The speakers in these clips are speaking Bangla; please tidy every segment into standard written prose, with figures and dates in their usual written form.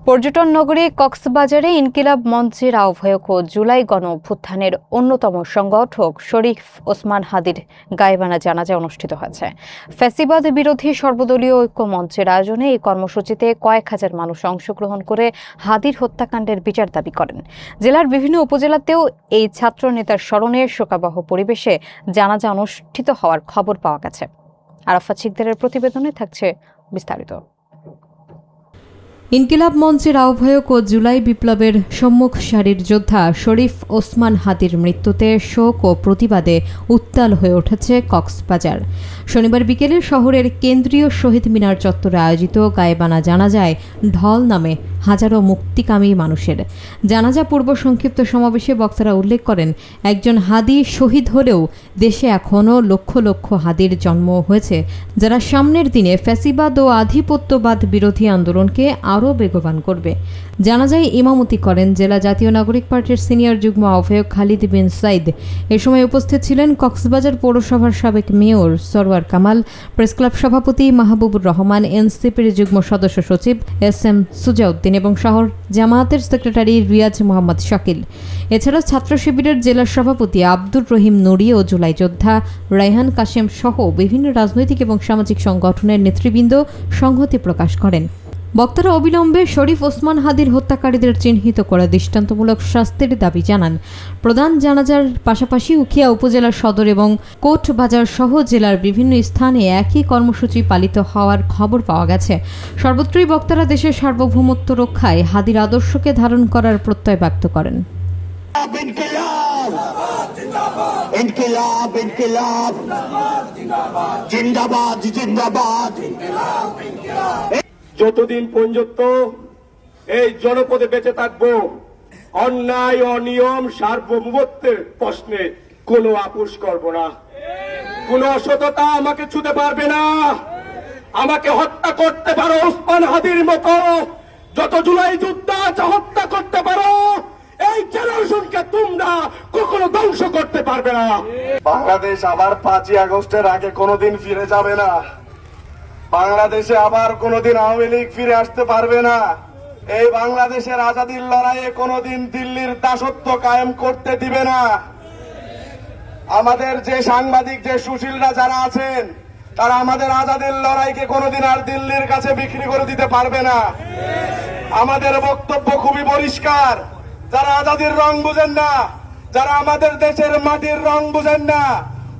পর্যটন নগরী কক্সবাজারে ইনকিলাব মঞ্চের আহ্বায়ক ও জুলাই গণ অভ্যুত্থানের অন্যতম সংগঠক শরীফ ওসমান হাদির গায়েবানা জানাজা অনুষ্ঠিত হয়েছে। ফ্যাসিবাদ বিরোধী সর্বদলীয় ঐক্য মঞ্চের আয়োজনে এই কর্মসূচিতে কয়েক হাজার মানুষ অংশগ্রহণ করে হাদির হত্যাকাণ্ডের বিচার দাবি করেন। জেলার বিভিন্ন উপজেলাতেও এই ছাত্র নেতার স্মরণে শোকাবহ পরিবেশে জানাজা অনুষ্ঠিত হওয়ার খবর পাওয়া গেছে। আরাফাত শিকদারের প্রতিবেদনে থাকছে বিস্তারিত। ইনকিলাব মঞ্চের আহ্বায়ক ও জুলাই বিপ্লবের সম্মুখ সারির যোদ্ধা শরীফ ওসমান হাদির মৃত্যুতে শোক ও প্রতিবাদে উত্তাল হয়ে উঠেছে কক্সবাজার। শনিবার বিকেলে শহরের কেন্দ্রীয় শহীদ মিনার চত্বরে আয়োজিত গায়েবানা জানাজায় ঢল নামে হাজারো মুক্তিকামী মানুষের। জানাজা পূর্ব সংক্ষিপ্ত সমাবেশে বক্তারা উল্লেখ করেন, একজন হাদি শহীদ হলেও দেশে এখনও লক্ষ লক্ষ হাদির জন্ম হয়েছে, যারা সামনের দিনে ফ্যাসিবাদ ও আধিপত্যবাদ বিরোধী আন্দোলনকে আরও বেগবান করবে। জানাজায় ইমামতি করেন জেলা জাতীয় নাগরিক পার্টির সিনিয়র যুগ্ম আহ্বায়ক খালিদ বিন সাইদ। এ সময় উপস্থিত ছিলেন কক্সবাজার পৌরসভার সাবেক মেয়র সরওয়ার কামাল, প্রেসক্লাব সভাপতি মাহবুবুর রহমান, এনসিপির যুগ্ম সদস্য সচিব SM সুজাউদ্দিন এবং শহর জামায়াতের সেক্রেটারি রিয়াজ মোহাম্মদ শাকিল। এছাড়া ছাত্র শিবিরের জেলা সভাপতি আব্দুর রহিম নুরি ও জুলাই যোদ্ধা রায়হান কাশেম সহ বিভিন্ন রাজনৈতিক এবং সামাজিক সংগঠনের নেতৃবৃন্দ সংহতি প্রকাশ করেন। বক্তারা অবিলম্বে শরীফ ওসমান হাদির হত্যাকারীদের চিহ্নিত করে দৃষ্টান্তমূলক শাস্তির দাবি জানান। প্রধান জানাজার পাশাপাশি উখিয়া উপজেলার সদর এবং কোটবাজার সহ জেলার বিভিন্ন স্থানে একই কর্মসূচি পালিত হওয়ার খবর পাওয়া গেছে। সর্বত্রই বক্তারা দেশের সার্বভৌমত্ব রক্ষায় হাদির আদর্শকে ধারণ করার প্রত্যয় ব্যক্ত করেন। ইনকিলাব ইনকিলাব জিন্দাবাদ জিন্দাবাদ। যতদিন পর্যন্ত এই জনপদে বেঁচে থাকবো, অন্যায় অনিয়ম সার্বভৌমত্বের প্রশ্নে কোনো আপোষ করব না। কোনো অসততা আমাকে ছুতে পারবে না। আমাকে হত্যা করতে পারো ওসমান হাদির মতো, যত জুলাই যোদ্ধা আছে হত্যা করতে পারো। এই জেনারেশনকে তোমরা কখনো ধ্বংস করতে পারবে না। বাংলাদেশ আবার 5ই আগস্টের আগে কোনোদিন ফিরে যাবে না। বাংলাদেশে আবার কোনোদিন আওয়ামী লীগ ফিরে আসতে পারবে না। এই বাংলাদেশের আজাদির লড়াইয়ে কোনোদিন দিল্লির দাসত্ব কায়েম করতে দিবে না। আমাদের যে সাংবাদিক, যে সুশীলরা যারা আছেন, তারা আমাদের আজাদির লড়াইকে কোনোদিন আর দিল্লির কাছে বিক্রি করে দিতে পারবে না। আমাদের বক্তব্য খুবই পরিষ্কার। যারা আজাদির রং বুঝেন না, যারা আমাদের দেশের মাটির রং বুঝেন না,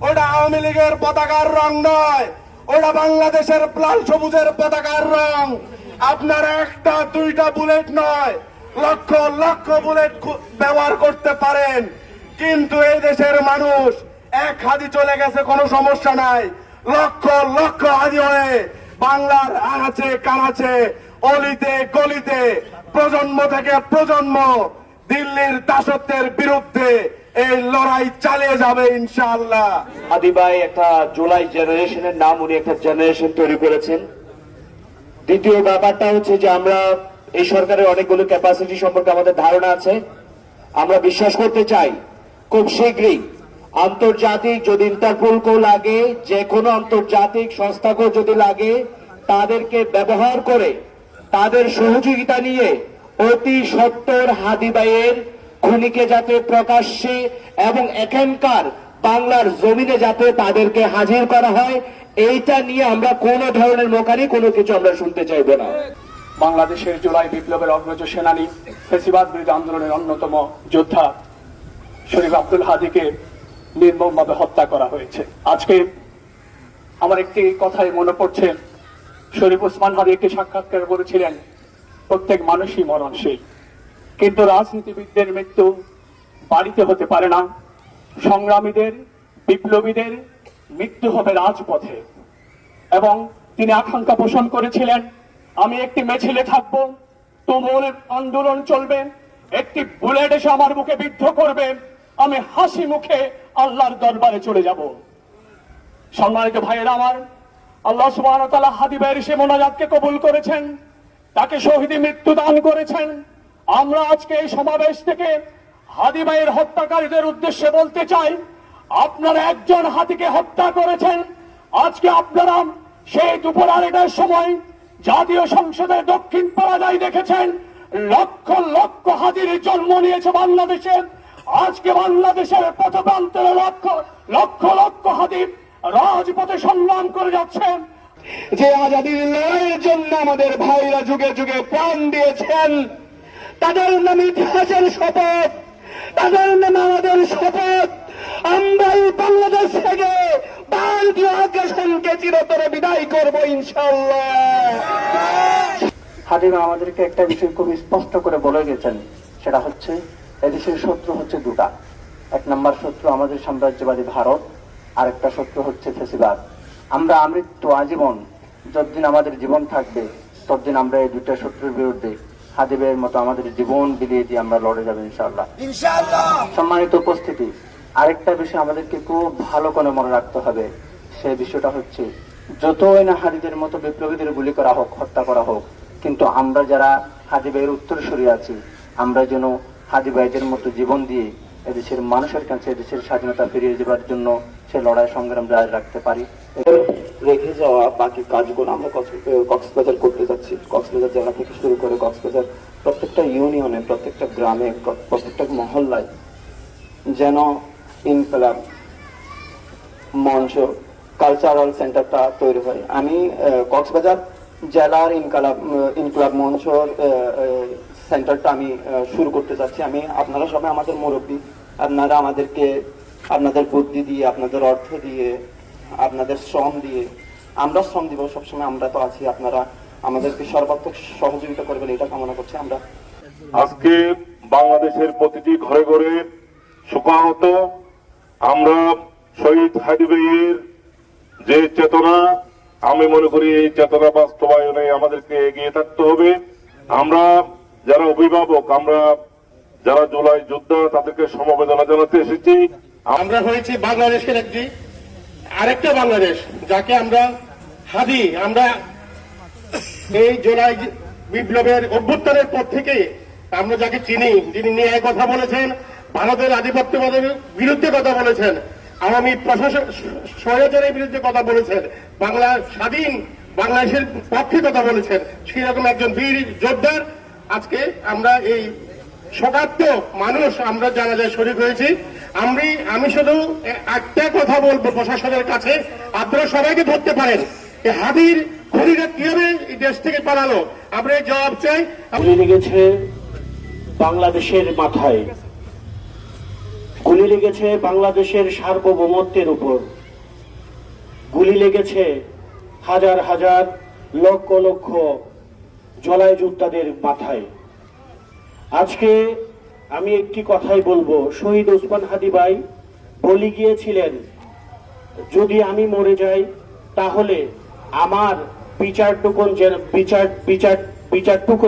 ওটা আওয়ামী লীগের পতাকার রং নয়, ওটা বাংলাদেশের লাল সবুজের পতাকার রং। আপনারা একটা দুইটা বুলেট নয়, লক্ষ লক্ষ বুলেট ব্যবহার করতে পারেন, কিন্তু এই দেশের মানুষ এক হাদি চলে গেছে, কোনো সমস্যা নাই। লক্ষ লক্ষ হাদি হয়ে বাংলার আনাচে কানাচে অলিতে গলিতে প্রজন্ম থেকে প্রজন্ম দিল্লির দাসত্বের বিরুদ্ধে এই লড়াই চালিয়ে যাবে ইনশাআল্লাহ। হাদি ভাই একটা জুলাই জেনারেশনের নাম, উনি একটা জেনারেশন তৈরি করেছেন। দ্বিতীয় ব্যাপারটা হচ্ছে যে আমরা এই সরকারের অনেকগুলো ক্যাপাসিটি সম্পর্কে আমাদের ধারণা আছে। আমরা বিশ্বাস করতে চাই খুব শীঘ্রই আন্তর্জাতিক, যদি ইন্টারপোলকেও লাগে, যে কোনো আন্তর্জাতিক সংস্থাকেও যদি লাগে, তাদেরকে ব্যবহার করে তাদের সহযোগিতা নিয়ে অতি সত্বর হাদি ভাইয়ের খুনিকে যাতে প্রকাশ্যে এবং এখানকার বাংলার জমিনে যাতে তাদেরকে হাজির করা হয়, এইটা নিয়ে আমরা কোনো ধরনের মোকারি কোনো কিছু আমরা শুনতে চাইব না। বাংলাদেশের জুলাই বিপ্লবের অগ্রজ সেনানী, ফ্যাসিবাদ বিরোধী আন্দোলনের অন্যতম যোদ্ধা শরীফ আব্দুল হাদিকে নির্মমভাবে হত্যা করা হয়েছে। আজকে আমার একটি কথাই মনে পড়ছে, শরীফ ওসমান হাদি একটি সাক্ষাৎকারে বলেছিলেন, প্রত্যেক মানুষই মরণশীল, কিন্তু রাজনীতিবিদদের মৃত্যু বাড়িতে হতে পারে না। সংগ্রামীদের, বিপ্লবীদের মৃত্যু হবে রাজপথে। এবং তিনি আকাঙ্ক্ষা পোষণ করেছিলেন, আমি একটি মিছিলে থাকবো, তুমুল আন্দোলন চলবে, একটি বুলেট এসে আমার মুখে বিদ্ধ করবে, আমি হাসি মুখে আল্লাহর দরবারে চলে যাব। সম্মানিত ভাইয়েরা আমার, আল্লাহ সুবহানাহু ওয়া তাআলা হাদি ভাইয়ের সে মোনাজাতকে কবুল করেছেন, তাকে শহীদি মৃত্যু দান করেছেন। আমরা আজকে এই সমাবেশ থেকে হাদি ভাইয়ের হত্যাকারীদের উদ্দেশ্যে বলতে চাই, আপনারা একজন হাদিকে হত্যা করেছেন। আজকে আপনারা সেই দুপুর 2টার সময় জাতীয় সংসদের দক্ষিণ পাড়ায় দেখেছেন লক্ষ লক্ষ হাদির জন্ম নিয়েছে বাংলাদেশে। আজকে বাংলাদেশের পথপ্রান্তরে লক্ষ লক্ষ লক্ষ হাদি রাজপথে সংগ্রাম করে যাচ্ছেন। যে আজাদীর লড়াইয়ের জন্য আমাদের ভাইরা যুগে যুগে প্রাণ দিয়েছেন, তাদের নামে ইতিহাসের শপথ, তাদের নামে আমাদের শপথ, আমরা এই বাংলাদেশ থেকে ভারতীয় আগ্রাসনকে চিরতরে বিদায় করবো ইনশাআল্লাহ। হাদিমা আমাদেরকে একটা বিষয় খুব স্পষ্ট করে বলে গেছেন, সেটা হচ্ছে এদেশের শত্রু হচ্ছে দুটা। এক নম্বর শত্রু আমাদের সাম্রাজ্যবাদী ভারত, আর একটা শত্রু হচ্ছে ফেসিবাদ। আমরা আমৃত্যু আজীবন যতদিন আমাদের জীবন থাকবে ততদিন আমরা এই দুটা শত্রুর বিরুদ্ধে হাদিবের মতো আমাদের জীবন বিলিয়ে দিয়ে আমরা লড়ে যাবো ইনশাআল্লাহ। সম্মানিত উপস্থিতি, আরেকটা বিষয় আমাদেরকে খুব ভালো করে মনে রাখতে হবে, সেই বিষয়টা হচ্ছে যতই না হাদিদের মতো বিপ্লবীদের গুলি করা হোক, হত্যা করা হোক, কিন্তু আমরা যারা হাদি ভাইয়ের উত্তরসূরি আছি, আমরা যেন হাদি ভাইদের মতো জীবন দিয়ে এদেশের মানুষের কাছে এদেশের স্বাধীনতা ফিরিয়ে দেওয়ার জন্য সে লড়াই সংগ্রাম জারি রাখতে পারি। রেখে যাওয়া বাকি কাজগুলো আমরা কক্সবাজার করতে যাচ্ছি। কক্সবাজার জেলা থেকে শুরু করে কক্সবাজার প্রত্যেকটা ইউনিয়নে, প্রত্যেকটা গ্রামে, প্রত্যেকটা মহল্লায় যেন ইনকলাব মঞ্চ, কালচারাল সেন্টারটা তৈরি হয়। আমি কক্সবাজার জেলার ইনকলাব মঞ্চর সেন্টারটা আমি শুরু করতে চাচ্ছি। আপনারা সবাই আমাদের মুরব্বী, আপনারা আমাদেরকে আপনাদের বুদ্ধি দিয়ে, আপনাদের অর্থ দিয়ে, আপনাদের শ্রম দিয়ে, আমরা শ্রম দিব সবসময়, আমরা তো আছি, আপনারা আমাদেরকে সর্বাত্মক সহযোগিতা করবেন এটা কামনা করছি। আমরা আজকে বাংলাদেশের প্রতিটি ঘরে ঘরে শোকাহত আমরা শহীদ হাদি ভাইয়ের যে চেতনা, আমি মনে করি এই চেতনা বাস্তবায়নে আমাদেরকে এগিয়ে থাকতে হবে। আমরা যারা অভিভাবক, আমরা যারা জুলাই যোদ্ধা, তাদেরকে সমবেদনা জানাতে এসেছি। আমরা হয়েছি বাংলাদেশের আরেকটা বাংলাদেশ, যাকে আমরা হাদি, আমরা এই জুলাই বিপ্লবের অভ্যুত্থানের পর থেকে আমরা যাকে চিনি, যিনি ন্যায় কথা বলেছেন, ভারতের আধিপত্যবাদের বিরুদ্ধে কথা বলেছেন, আওয়ামী প্রশাসন স্বৈরাচারের বিরুদ্ধে কথা বলেছেন, বাংলা স্বাধীন বাংলাদেশের পক্ষে কথা বলেছেন, সেরকম একজন বীর যোদ্ধার আজকে আমরা এই শোকাত্মক মানুষ আমরা জানাজায় শরীক হয়েছি। আমি শুধু একটা কথা বলবো প্রশাসনের কাছে, আপনারা সবাইকে ধরতে পারেন হাদির খুনিরা কিভাবে এই দেশ থেকে পালালো, আমরা জবাব চাই। গুলি লেগেছে বাংলাদেশের মাথায়, গুলি লেগেছে বাংলাদেশের সার্বভৌমত্বের উপর, গুলি লেগেছে হাজার হাজার লক্ষ লক্ষ জুলাই যোদ্ধাদের মাথায়। আজকে আমি একটি কথাই বলবো, শহীদ ওসমান হাদি ভাই বলে গিয়েছিলেন, যদি আমি মরে যাই তাহলে আমার বিচারটুকু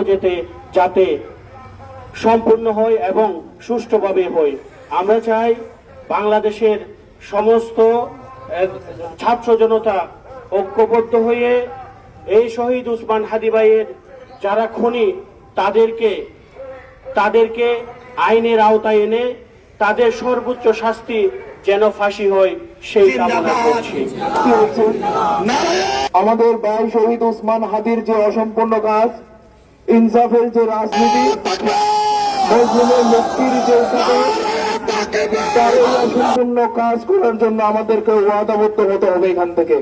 যাতে সম্পূর্ণ হয় এবং সুষ্ঠুভাবে হয়। আমরা চাই বাংলাদেশের সমস্ত ছাত্র জনতা ঐক্যবদ্ধ হয়ে এই শহীদ ওসমান হাদি ভাইয়ের যারা খুনি তাদেরকে আইনের আওতায় এনে তাদের সর্বোচ্চ শাস্তি যেন ফাঁসি হয় সেই কামনা করছি। আমাদের ভাই শহীদ ওসমান হাদির যে অসম্পূর্ণ কাজ, ইনসাফের যে রাজনীতি, মুসলিমের মুক্তির যে তার এই অসম্পূর্ণ কাজ করার জন্য আমাদেরকে ওয়াদাবদ্ধ হতে হবে এখান থেকে।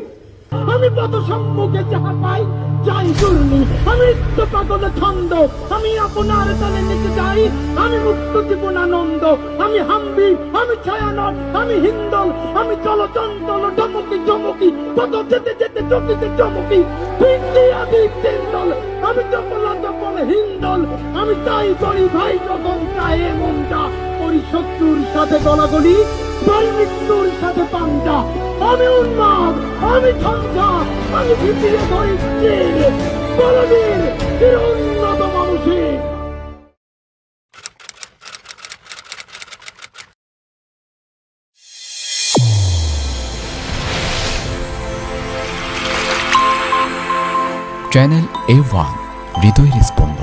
আমি কত সম্মুখে যাহা পাই যাই দুর্নি, আমি পাগলে ছন্দ, আমি আপনার তালে নিতে যাই, আমি মুক্ত জীবন আনন্দ, আমি হাম্বি, আমি ছায়ানট, আমি হিন্দল, আমি চলচঞ্চল চমকি চমকি, কত যেতে যেতে চকিতে চমকি, দল, আমি চপলা চপল হিন্দল, আমি তাই করি ভাই যখন চায় মনটা, করি শত্রুর সাথে গলাগলি, তাই মৃত্যুর সাথে পান্তা, আমি উন্মাদ, আমি ঝঞ্ঝা, আমি ভিতরে ধরেছি বলবীর এর উন্নত মানুষের। চ্যানেল A1 হৃদয় রেসপন্স।